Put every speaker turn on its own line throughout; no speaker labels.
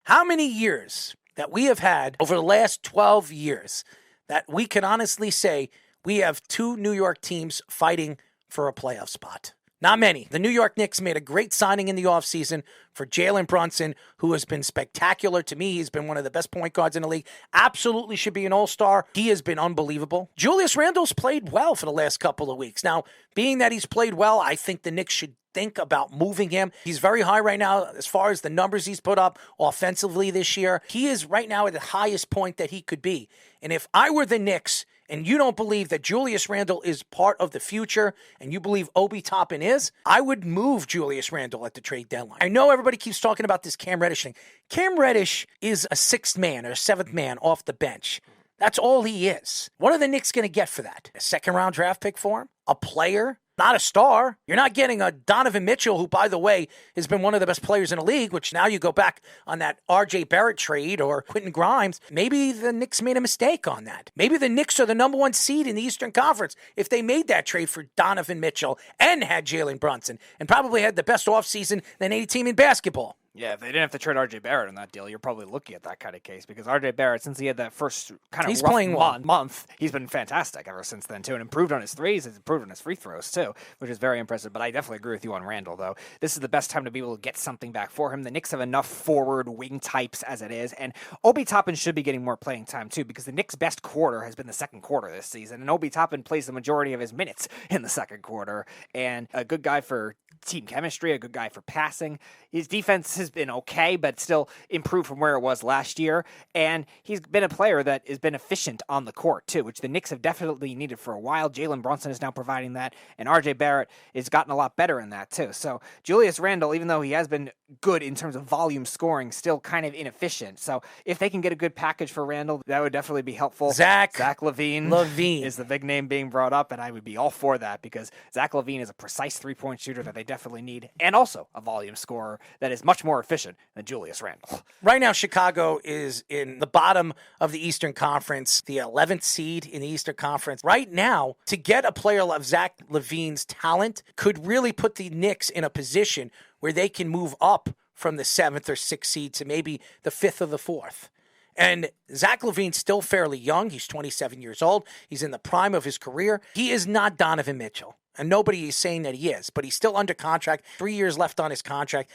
How many years that we have had over the last 12 years that we can honestly say we have two New York teams fighting for a playoff spot? Not many. The New York Knicks made a great signing in the offseason for Jalen Brunson, who has been spectacular to me. He's been one of the best point guards in the league. Absolutely should be an all-star. He has been unbelievable. Julius Randle's played well for the last couple of weeks. Now, being that he's played well, I think the Knicks should think about moving him. He's very high right now as far as the numbers he's put up offensively this year. He is right now at the highest point that he could be. And if I were the Knicks, and you don't believe that Julius Randle is part of the future, and you believe Obi Toppin is, I would move Julius Randle at the trade deadline. I know everybody keeps talking about this Cam Reddish thing. Cam Reddish is a sixth man or a seventh man off the bench. That's all he is. What are the Knicks going to get for that? A second-round draft pick for him? A player? Not a star. You're not getting a Donovan Mitchell, who, by the way, has been one of the best players in the league, which now you go back on that RJ Barrett trade or Quentin Grimes. Maybe the Knicks made a mistake on that. Maybe the Knicks are the number one seed in the Eastern Conference if they made that trade for Donovan Mitchell and had Jalen Brunson and probably had the best offseason than any team in basketball.
Yeah, if they didn't have to trade R.J. Barrett on that deal, you're probably looking at that kind of case because R.J. Barrett, since he had that first kind of month, he's been fantastic ever since then, too, and improved on his threes, has improved on his free throws, too, which is very impressive. But I definitely agree with you on Randle, though. This is the best time to be able to get something back for him. The Knicks have enough forward wing types as it is, and Obi Toppin should be getting more playing time, too, because the Knicks' best quarter has been the second quarter this season, and Obi Toppin plays the majority of his minutes in the second quarter, and a good guy for team chemistry, a good guy for passing. His defense has been okay, but still improved from where it was last year. And he's been a player that has been efficient on the court, too, which the Knicks have definitely needed for a while. Jalen Brunson is now providing that, and R.J. Barrett has gotten a lot better in that, too. So Julius Randle, even though he has been good in terms of volume scoring, still kind of inefficient. So if they can get a good package for Randle, that would definitely be helpful. Zach LaVine is the big name being brought up, and I would be all for that because Zach LaVine is a precise three-point shooter that they definitely need, and also a volume scorer that is much more efficient than Julius Randle.
Right now, Chicago is in the bottom of the Eastern Conference, the 11th seed in the Eastern Conference. Right now, to get a player of Zach LaVine's talent could really put the Knicks in a position where they can move up from the 7th or 6th seed to maybe the 5th or the 4th. And Zach LaVine's still fairly young. He's 27 years old. He's in the prime of his career. He is not Donovan Mitchell. And nobody is saying that he is, but he's still under contract. 3 years left on his contract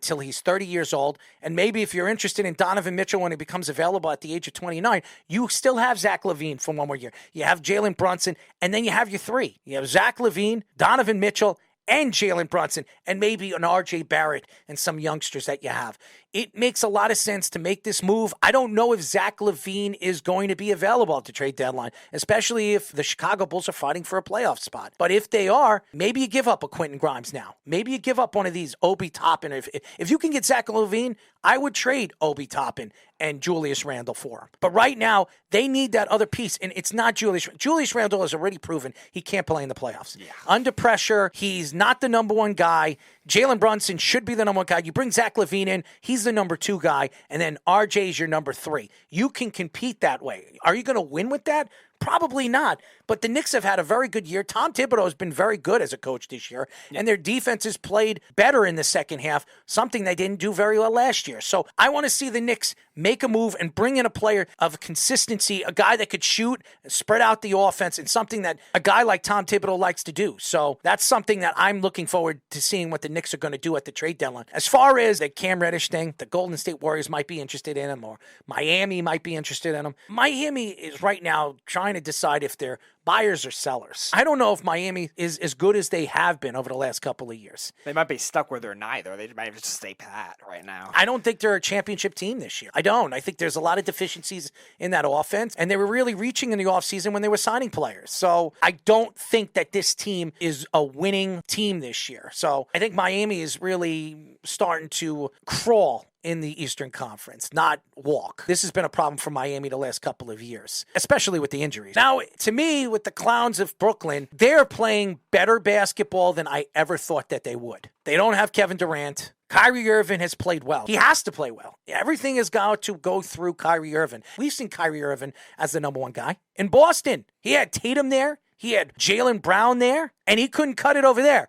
till he's 30 years old. And maybe if you're interested in Donovan Mitchell when he becomes available at the age of 29, you still have Zach LaVine for one more year. You have Jalen Brunson, and then you have your three. You have Zach LaVine, Donovan Mitchell, and Jalen Brunson, and maybe an R.J. Barrett and some youngsters that you have. It makes a lot of sense to make this move. I don't know if Zach LaVine is going to be available at the trade deadline, especially if the Chicago Bulls are fighting for a playoff spot. But if they are, maybe you give up a Quentin Grimes now. Maybe you give up one of these Obi Toppin. If you can get Zach LaVine, I would trade Obi Toppin and Julius Randle for him. But right now, they need that other piece, and it's not Julius. Julius Randle has already proven he can't play in the playoffs. Yeah. Under pressure, he's not the number one guy. Jalen Brunson should be the number one guy. You bring Zach LaVine in, he's the number two guy, and then RJ's your number three. You can compete that way. Are you going to win with that? Probably not. But the Knicks have had a very good year. Tom Thibodeau has been very good as a coach this year, and their defense has played better in the second half, something they didn't do very well last year. So I want to see the Knicks make a move and bring in a player of consistency, a guy that could shoot, spread out the offense, and something that a guy like Tom Thibodeau likes to do. So that's something that I'm looking forward to seeing what the Knicks are going to do at the trade deadline. As far as the Cam Reddish thing, the Golden State Warriors might be interested in him, or Miami might be interested in him. Miami is right now trying to decide if they're buyers or sellers. I don't know if Miami is as good as they have been over the last couple of years.
They might be stuck where they're neither. They might just stay pat right now.
I don't think they're a championship team this year. I don't. I think there's a lot of deficiencies in that offense, and they were really reaching in the offseason when they were signing players. So I don't think that this team is a winning team this year. So I think Miami is really starting to crawl in the Eastern Conference, not walk. This has been a problem for Miami the last couple of years, especially with the injuries. Now, to me, with the Clowns of Brooklyn, they're playing better basketball than I ever thought that they would. They don't have Kevin Durant. Kyrie Irving has played well. He has to play well. Everything has got to go through Kyrie Irving. We've seen Kyrie Irving as the number one guy. In Boston, he had Tatum there. He had Jaylen Brown there, and he couldn't cut it over there.